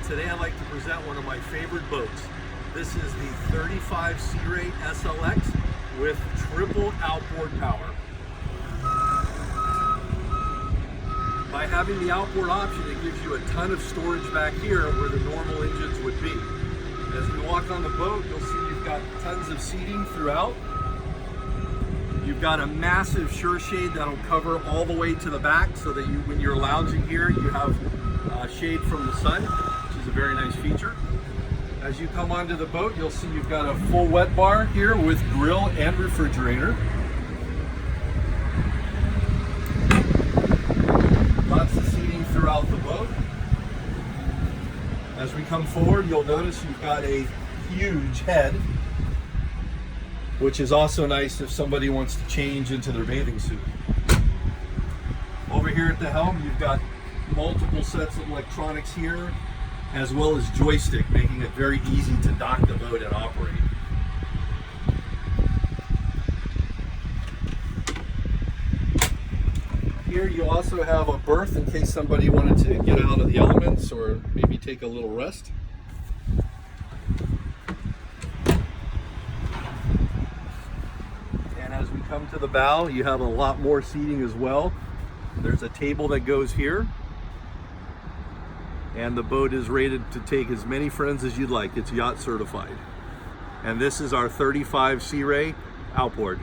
Today I'd like to present one of my favorite boats. This is the 35 Sea Ray SLX with triple outboard power. By having the outboard option, it gives you a ton of storage back here where the normal engines would be. As we walk on the boat, you'll see you've got tons of seating throughout. You've got a massive sure shade that'll cover all the way to the back so that when you're lounging here, you have shade from the sun, which is a very nice feature. As you come onto the boat, you'll see you've got a full wet bar here with grill and refrigerator. Lots of seating throughout the boat. As we come forward, you'll notice you've got a huge head, which is also nice if somebody wants to change into their bathing suit. Over here at the helm, you've got multiple sets of electronics here, as well as joystick, making it very easy to dock the boat and operate. Here you also have a berth in case somebody wanted to get out of the elements or maybe take a little rest. And as we come to the bow, you have a lot more seating as well. There's a table that goes here. And the boat is rated to take as many friends as you'd like. It's yacht certified. And this is our 35 Sea Ray outboard.